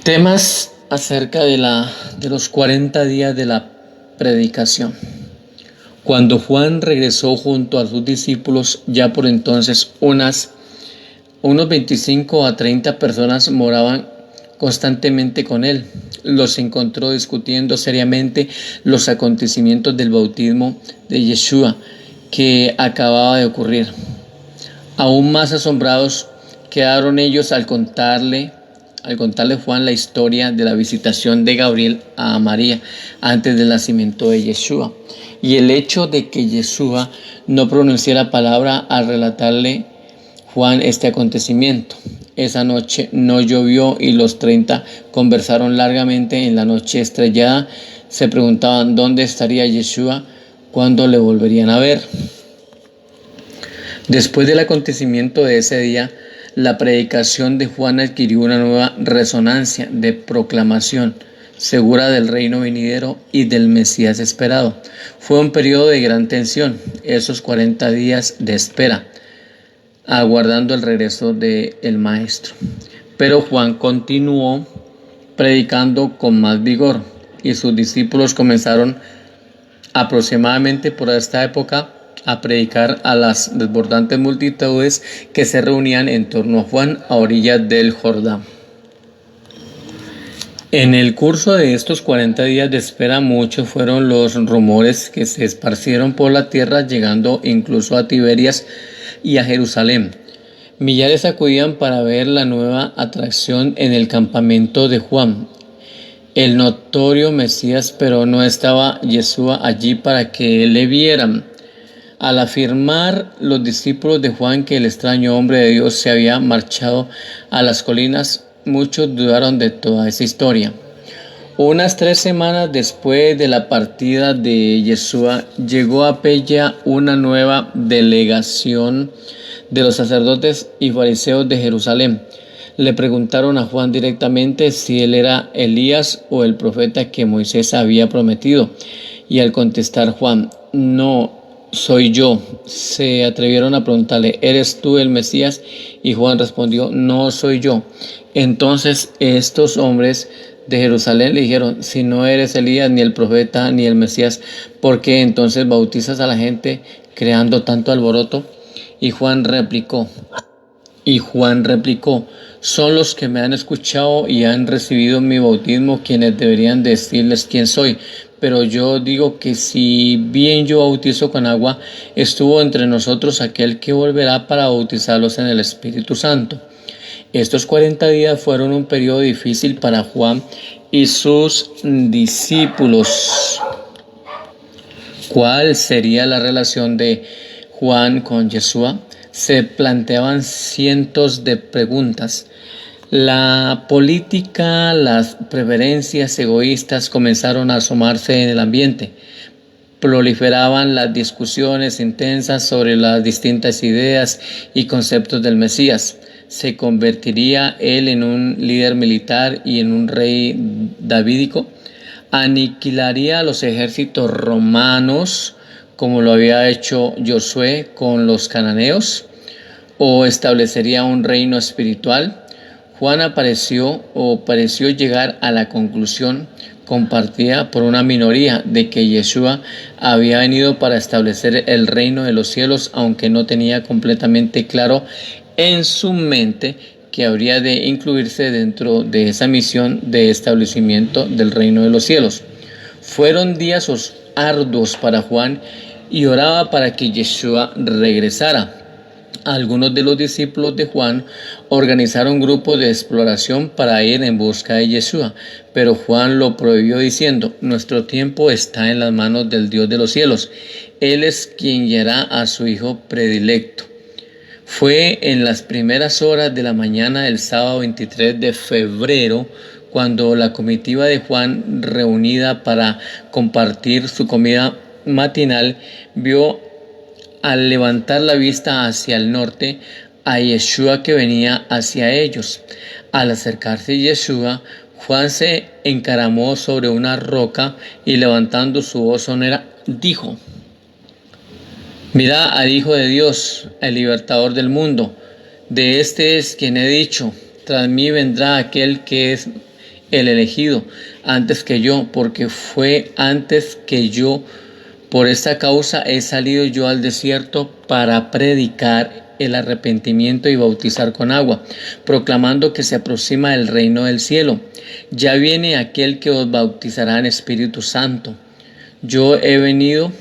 Temas acerca de los 40 días de la predicación. Cuando Juan regresó junto a sus discípulos, ya por entonces unos 25 a 30 personas moraban constantemente con él. Los encontró discutiendo seriamente los acontecimientos del bautismo de Yeshua que acababa de ocurrir. Aún más asombrados quedaron ellos al contarle Juan la historia de la visitación de Gabriel a María antes del nacimiento de Yeshua, y el hecho de que Yeshua no pronunciara palabra al relatarle Juan este acontecimiento. Esa noche no llovió y los 30 conversaron largamente en la noche estrellada. Se preguntaban dónde estaría Yeshua, cuándo le volverían a ver. Después del acontecimiento de ese día, la predicación de Juan adquirió una nueva resonancia de proclamación segura del reino venidero y del Mesías esperado. Fue un periodo de gran tensión, esos 40 días de espera, aguardando el regreso del Maestro. Pero Juan continuó predicando con más vigor y sus discípulos comenzaron aproximadamente por esta época a predicar a las desbordantes multitudes que se reunían en torno a Juan a orillas del Jordán. En el curso de estos 40 días de espera, muchos fueron los rumores que se esparcieron por la tierra, llegando incluso a Tiberias y a Jerusalén. Millares acudían para ver la nueva atracción en el campamento de Juan, el notorio Mesías, pero no estaba Yeshua allí para que le vieran. Al afirmar los discípulos de Juan que el extraño hombre de Dios se había marchado a las colinas, muchos dudaron de toda esa historia. Unas 3 semanas después de la partida de Yeshua, llegó a Pella una nueva delegación de los sacerdotes y fariseos de Jerusalén. Le preguntaron a Juan directamente si él era Elías o el profeta que Moisés había prometido. Y al contestar Juan, no soy yo, se atrevieron a preguntarle, ¿eres tú el Mesías? Y Juan respondió, no soy yo. Entonces estos hombres de Jerusalén le dijeron, si no eres Elías, ni el profeta, ni el Mesías, ¿por qué entonces bautizas a la gente creando tanto alboroto? Y Juan replicó, son los que me han escuchado y han recibido mi bautismo quienes deberían decirles quién soy. Pero yo digo que si bien yo bautizo con agua, estuvo entre nosotros aquel que volverá para bautizarlos en el Espíritu Santo. Estos 40 días fueron un periodo difícil para Juan y sus discípulos. ¿Cuál sería la relación de Juan con Yeshua? Se planteaban cientos de preguntas. La política, las preferencias egoístas comenzaron a asomarse en el ambiente. Proliferaban las discusiones intensas sobre las distintas ideas y conceptos del Mesías. ¿Se convertiría él en un líder militar y en un rey davídico? ¿Aniquilaría a los ejércitos romanos como lo había hecho Josué con los cananeos? ¿O establecería un reino espiritual? Juan pareció llegar a la conclusión compartida por una minoría de que Yeshua había venido para establecer el reino de los cielos, aunque no tenía completamente claro en su mente que habría de incluirse dentro de esa misión de establecimiento del reino de los cielos. Fueron días arduos para Juan y oraba para que Yeshua regresara. Algunos de los discípulos de Juan organizaron grupos de exploración para ir en busca de Yeshua, pero Juan lo prohibió diciendo, nuestro tiempo está en las manos del Dios de los cielos. Él es quien guiará a su Hijo predilecto. Fue en las primeras horas de la mañana del sábado 23 de febrero cuando la comitiva de Juan, reunida para compartir su comida matinal, vio al levantar la vista hacia el norte a Yeshua que venía hacia ellos. Al acercarse Yeshua, Juan se encaramó sobre una roca y levantando su voz sonora dijo, mirad al Hijo de Dios, el libertador del mundo. De este es quien he dicho, tras mí vendrá aquel que es el elegido antes que yo, porque fue antes que yo. Por esta causa he salido yo al desierto para predicar el arrepentimiento y bautizar con agua, proclamando que se aproxima el reino del cielo. Ya viene aquel que os bautizará en Espíritu Santo. Yo he venido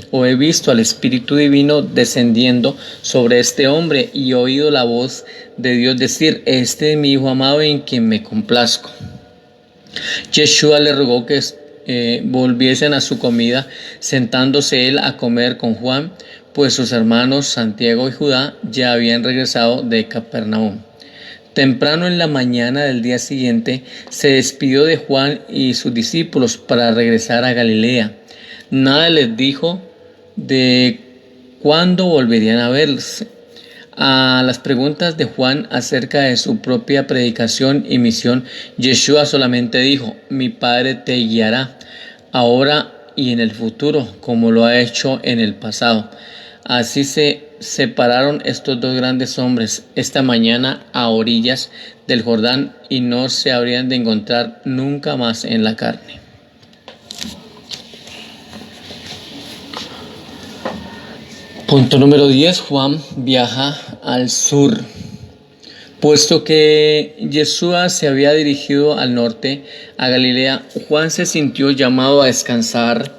o he visto al Espíritu Divino descendiendo sobre este hombre y he oído la voz de Dios decir: este es mi Hijo amado en quien me complazco. Yeshua le rogó que volviesen a su comida, sentándose él a comer con Juan, pues sus hermanos Santiago y Judá ya habían regresado de Capernaum. Temprano en la mañana del día siguiente se despidió de Juan y sus discípulos para regresar a Galilea. Nada les dijo de cuándo volverían a verse. A las preguntas de Juan acerca de su propia predicación y misión, Yeshua solamente dijo: mi Padre te guiará, ahora y en el futuro, como lo ha hecho en el pasado. Así se separaron estos dos grandes hombres esta mañana a orillas del Jordán y no se habrían de encontrar nunca más en la carne. Punto número 10. Juan viaja al sur. Puesto que Yeshua se había dirigido al norte, a Galilea, Juan se sintió llamado a descansar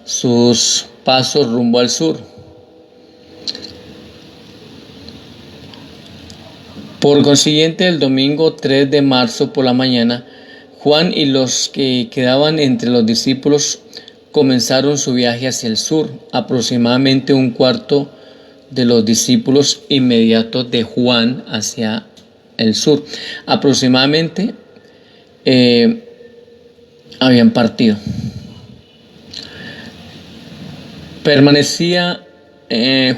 sus pasos rumbo al sur. Por consiguiente, el domingo 3 de marzo por la mañana, Juan y los que quedaban entre los discípulos comenzaron su viaje hacia el sur. Aproximadamente un cuarto de los discípulos inmediatos de Juan hacia el sur aproximadamente habían partido. Permanecía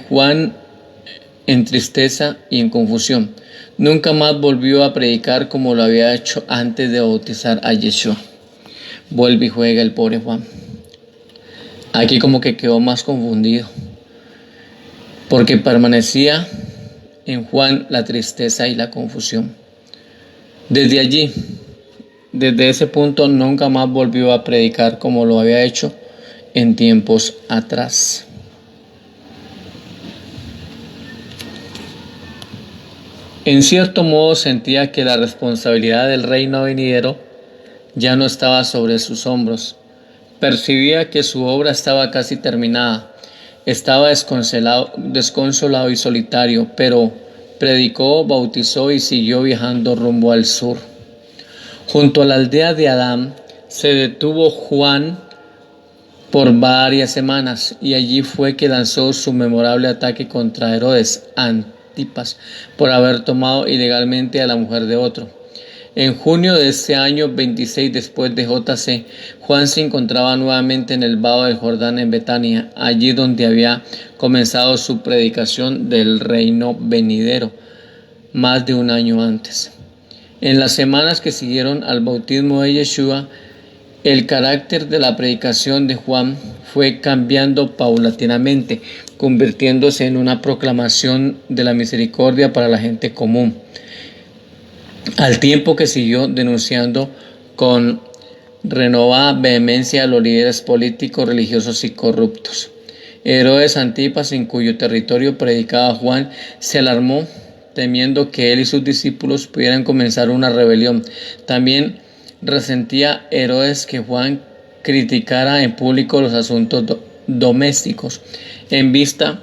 Juan en tristeza y en confusión. Nunca más volvió a predicar como lo había hecho antes de bautizar a Yeshua. Vuelve y juega el pobre Juan. Aquí como que quedó más confundido, porque permanecía en Juan la tristeza y la confusión. Desde ese punto, nunca más volvió a predicar como lo había hecho en tiempos atrás. En cierto modo sentía que la responsabilidad del reino venidero ya no estaba sobre sus hombros. Percibía que su obra estaba casi terminada. Estaba desconsolado y solitario, pero predicó, bautizó y siguió viajando rumbo al sur. Junto a la aldea de Adán se detuvo Juan por varias semanas y allí fue que lanzó su memorable ataque contra Herodes Antipas por haber tomado ilegalmente a la mujer de otro. En junio de ese año 26 después de JC, Juan se encontraba nuevamente en el vado del Jordán en Betania, allí donde había comenzado su predicación del reino venidero, más de un año antes. En las semanas que siguieron al bautismo de Yeshua, el carácter de la predicación de Juan fue cambiando paulatinamente, convirtiéndose en una proclamación de la misericordia para la gente común, al tiempo que siguió denunciando con renovada vehemencia a los líderes políticos, religiosos y corruptos. Herodes Antipas, en cuyo territorio predicaba Juan, se alarmó, temiendo que él y sus discípulos pudieran comenzar una rebelión. También resentía Herodes que Juan criticara en público los asuntos domésticos. En vista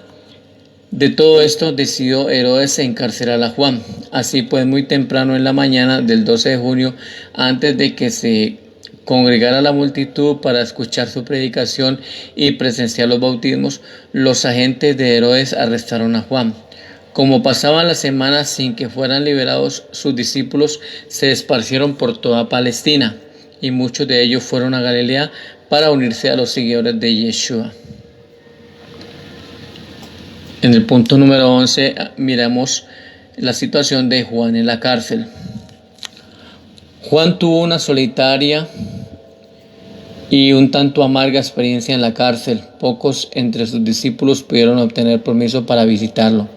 de todo esto, decidió Herodes encarcelar a Juan. Así pues, muy temprano en la mañana del 12 de junio, antes de que se congregara la multitud para escuchar su predicación y presenciar los bautismos, los agentes de Herodes arrestaron a Juan. Como pasaban las semanas sin que fueran liberados, sus discípulos se esparcieron por toda Palestina, y muchos de ellos fueron a Galilea para unirse a los seguidores de Yeshua. En el punto número 11 miramos la situación de Juan en la cárcel. Juan tuvo una solitaria y un tanto amarga experiencia en la cárcel. Pocos entre sus discípulos pudieron obtener permiso para visitarlo.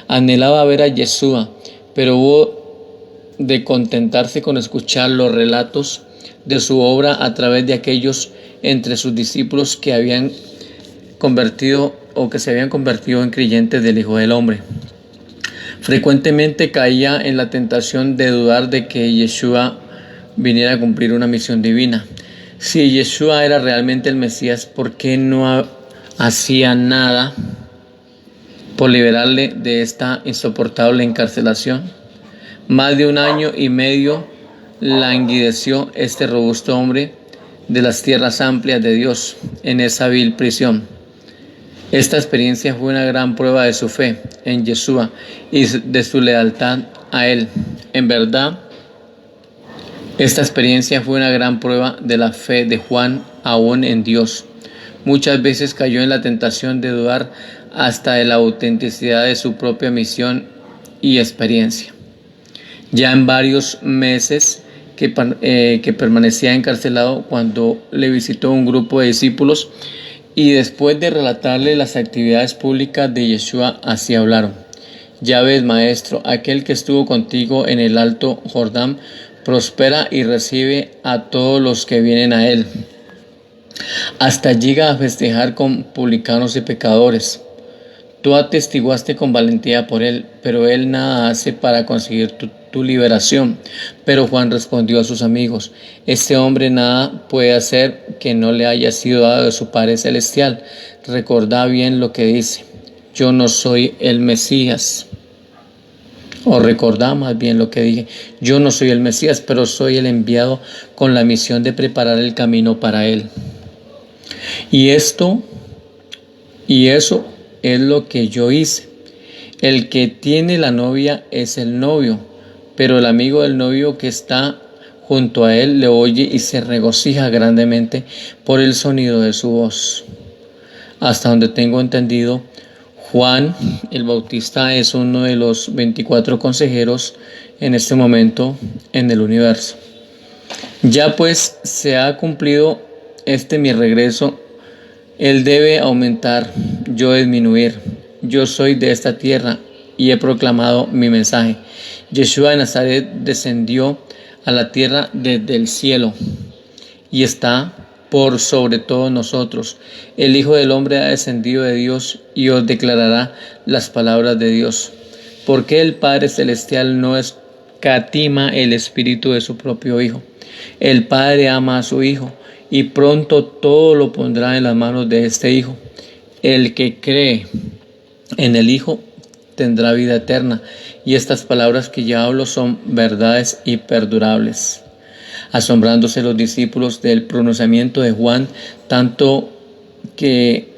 Anhelaba ver a Yeshua, pero hubo de contentarse con escuchar los relatos de su obra a través de aquellos entre sus discípulos que habían convertido o que se habían convertido en creyentes del Hijo del Hombre. Frecuentemente caía en la tentación de dudar de que Yeshua viniera a cumplir una misión divina. Si Yeshua era realmente el Mesías, ¿por qué no hacía nada por liberarle de esta insoportable encarcelación? Más de 1 año y medio languideció este robusto hombre de las tierras amplias de Dios en esa vil prisión. Esta experiencia fue una gran prueba de su fe en Yeshua y de su lealtad a Él. En verdad, esta experiencia fue una gran prueba de la fe de Juan aún en Dios. Muchas veces cayó en la tentación de dudar hasta de la autenticidad de su propia misión y experiencia. Ya en varios meses que permanecía encarcelado cuando le visitó un grupo de discípulos y después de relatarle las actividades públicas de Yeshua, así hablaron. Ya ves, maestro, aquel que estuvo contigo en el alto Jordán prospera y recibe a todos los que vienen a él. Hasta llega a festejar con publicanos y pecadores. Tú atestiguaste con valentía por él, pero él nada hace para conseguir tu liberación. Pero Juan respondió a sus amigos: este hombre nada puede hacer que no le haya sido dado de su Padre Celestial. Recordad bien lo que dice: yo no soy el Mesías. O recordad más bien lo que dije: yo no soy el Mesías, pero soy el enviado con la misión de preparar el camino para él. Y eso es lo que yo hice. El que tiene la novia es el novio, pero el amigo del novio que está junto a él le oye y se regocija grandemente por el sonido de su voz. Hasta donde tengo entendido, Juan el Bautista es uno de los 24 consejeros en este momento en el universo. Ya pues se ha cumplido mi regreso. Él debe aumentar, yo disminuir. Yo soy de esta tierra y he proclamado mi mensaje. Yeshua de Nazaret descendió a la tierra desde el cielo y está por sobre todos nosotros. El Hijo del Hombre ha descendido de Dios y os declarará las palabras de Dios. ¿Por qué el Padre Celestial no escatima el espíritu de su propio Hijo? El Padre ama a su Hijo y pronto todo lo pondrá en las manos de este Hijo. El que cree en el Hijo tendrá vida eterna, y estas palabras que ya hablo son verdades y perdurables. Asombrándose los discípulos del pronunciamiento de Juan, tanto que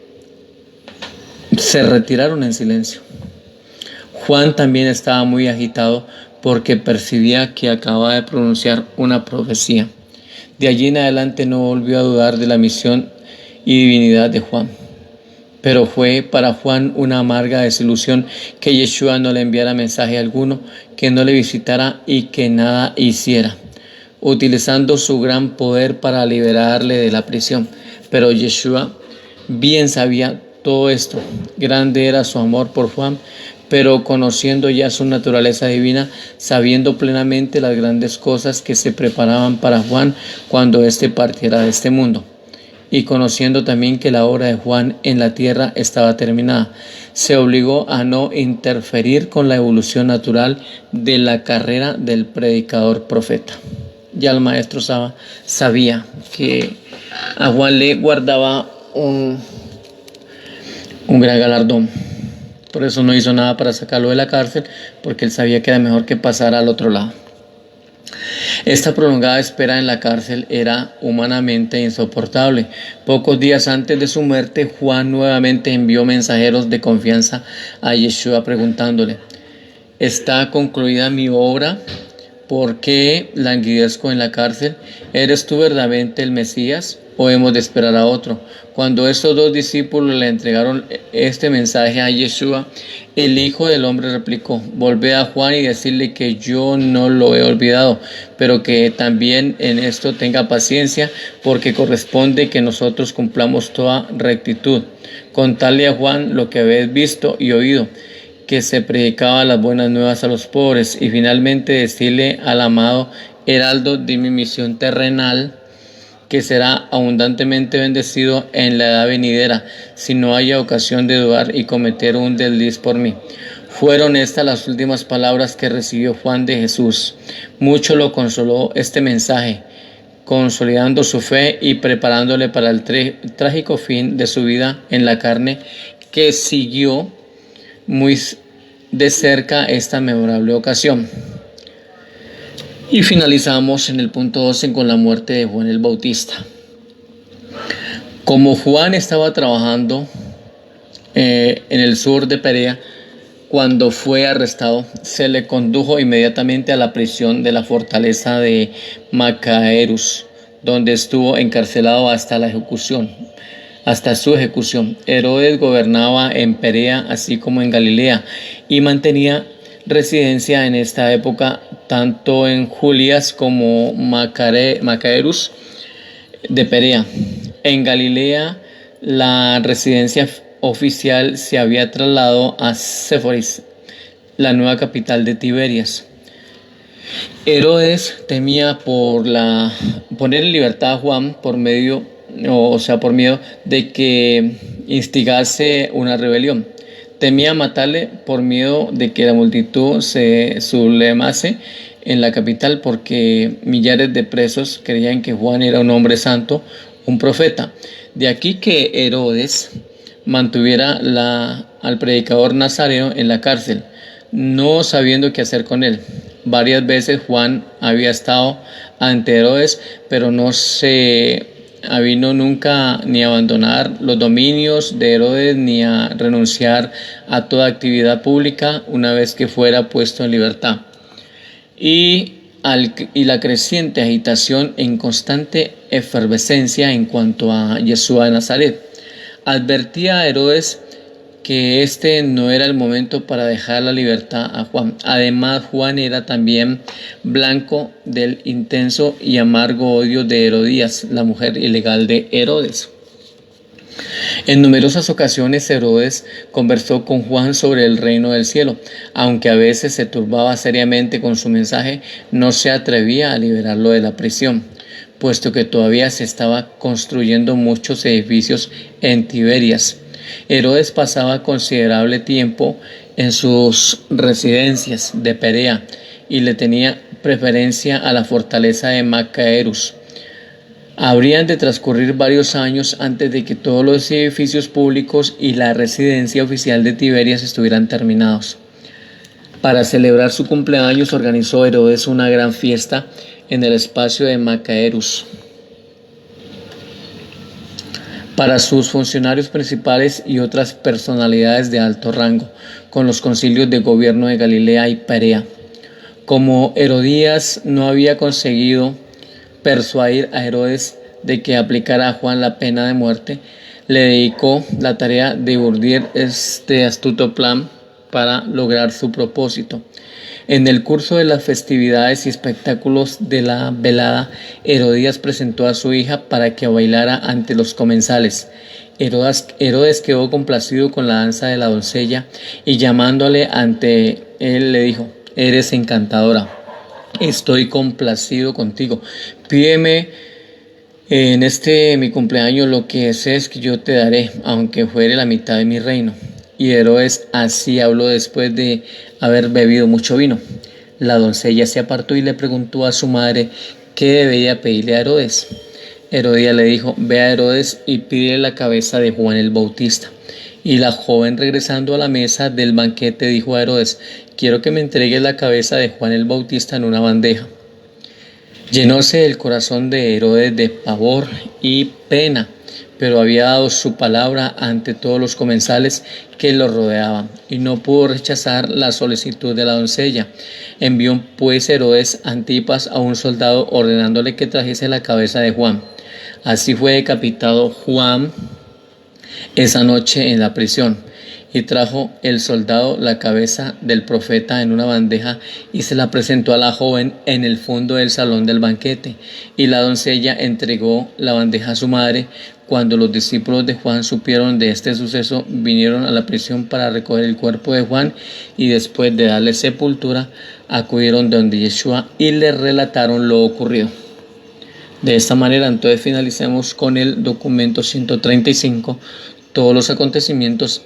se retiraron en silencio. Juan también estaba muy agitado porque percibía que acababa de pronunciar una profecía. De allí en adelante no volvió a dudar de la misión y divinidad de Juan. Pero fue para Juan una amarga desilusión que Yeshua no le enviara mensaje alguno, que no le visitara y que nada hiciera, utilizando su gran poder para liberarle de la prisión. Pero Yeshua bien sabía todo esto. Grande era su amor por Juan, pero conociendo ya su naturaleza divina, sabiendo plenamente las grandes cosas que se preparaban para Juan cuando éste partiera de este mundo, y conociendo también que la obra de Juan en la tierra estaba terminada, se obligó a no interferir con la evolución natural de la carrera del predicador profeta. Ya el maestro sabía que a Juan le guardaba un gran galardón. Por eso no hizo nada para sacarlo de la cárcel, porque él sabía que era mejor que pasara al otro lado. Esta prolongada espera en la cárcel era humanamente insoportable. Pocos días antes de su muerte, Juan nuevamente envió mensajeros de confianza a Yeshua preguntándole: ¿está concluida mi obra? ¿Por qué languidezco en la cárcel? ¿Eres tú verdaderamente el Mesías o hemos de esperar a otro? Cuando estos dos discípulos le entregaron este mensaje a Yeshua, el Hijo del Hombre replicó: volved a Juan y decirle que yo no lo he olvidado, pero que también en esto tenga paciencia, porque corresponde que nosotros cumplamos toda rectitud. Contadle a Juan lo que habéis visto y oído, que se predicaba las buenas nuevas a los pobres, y finalmente decirle al amado: heraldo de mi misión terrenal, que será abundantemente bendecido en la edad venidera, si no haya ocasión de dudar y cometer un desliz por mí. Fueron estas las últimas palabras que recibió Juan de Jesús. Mucho lo consoló este mensaje, consolidando su fe y preparándole para el trágico fin de su vida en la carne, que siguió muy de cerca esta memorable ocasión. Y finalizamos en el punto 12 con la muerte de Juan el Bautista. Como Juan estaba trabajando en el sur de Perea, cuando fue arrestado, se le condujo inmediatamente a la prisión de la fortaleza de Macaerus, donde estuvo encarcelado hasta su ejecución. Herodes gobernaba en Perea, así como en Galilea, y mantenía residencia en esta época tanto en Julias como Macaerus de Perea. En Galilea, la residencia oficial se había trasladado a Séforis, la nueva capital de Tiberias. Herodes temía poner en libertad a Juan por miedo de que instigase una rebelión. Temía matarle por miedo de que la multitud se sublevase en la capital, porque millares de presos creían que Juan era un hombre santo, un profeta. De aquí que Herodes mantuviera al predicador nazareno en la cárcel, no sabiendo qué hacer con él. Varias veces Juan había estado ante Herodes, pero no se avino nunca ni a abandonar los dominios de Herodes ni a renunciar a toda actividad pública una vez que fuera puesto en libertad. Y la creciente agitación en constante efervescencia en cuanto a Yeshua de Nazaret advertía a Herodes que este no era el momento para dejar la libertad a Juan. Además, Juan era también blanco del intenso y amargo odio de Herodías, la mujer ilegal de Herodes. En numerosas ocasiones Herodes conversó con Juan sobre el reino del cielo. Aunque a veces se turbaba seriamente con su mensaje, no se atrevía a liberarlo de la prisión, puesto que todavía se estaba construyendo muchos edificios en Tiberias. Herodes pasaba considerable tiempo en sus residencias de Perea y le tenía preferencia a la fortaleza de Macaerus. Habrían de transcurrir varios años antes de que todos los edificios públicos y la residencia oficial de Tiberias estuvieran terminados. Para celebrar su cumpleaños organizó Herodes una gran fiesta en el espacio de Macaerus para sus funcionarios principales y otras personalidades de alto rango, con los concilios de gobierno de Galilea y Perea. Como Herodías no había conseguido persuadir a Herodes de que aplicara a Juan la pena de muerte, le dedicó la tarea de urdir este astuto plan para lograr su propósito. En el curso de las festividades y espectáculos de la velada, Herodías presentó a su hija para que bailara ante los comensales. Herodes quedó complacido con la danza de la doncella y llamándole ante él le dijo: «Eres encantadora, estoy complacido contigo. Pídeme en mi cumpleaños lo que desees, que yo te daré, aunque fuere la mitad de mi reino». Y Herodes así habló después de haber bebido mucho vino. La doncella se apartó y le preguntó a su madre qué debía pedirle a Herodes. Herodías le dijo: «Ve a Herodes y pídele la cabeza de Juan el Bautista». Y la joven, regresando a la mesa del banquete, dijo a Herodes: «Quiero que me entregues la cabeza de Juan el Bautista en una bandeja». Llenóse el corazón de Herodes de pavor y pena, pero había dado su palabra ante todos los comensales que lo rodeaban, y no pudo rechazar la solicitud de la doncella. Envió pues Herodes Antipas a un soldado ordenándole que trajese la cabeza de Juan. Así fue decapitado Juan esa noche en la prisión. Y trajo el soldado la cabeza del profeta en una bandeja y se la presentó a la joven en el fondo del salón del banquete. Y la doncella entregó la bandeja a su madre, Cuando los discípulos de Juan supieron de este suceso, vinieron a la prisión para recoger el cuerpo de Juan y después de darle sepultura, acudieron donde Yeshua y le relataron lo ocurrido. De esta manera, entonces finalizamos con el documento 135, todos los acontecimientos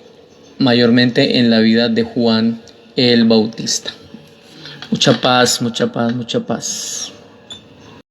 mayormente en la vida de Juan el Bautista. Mucha paz, mucha paz, mucha paz.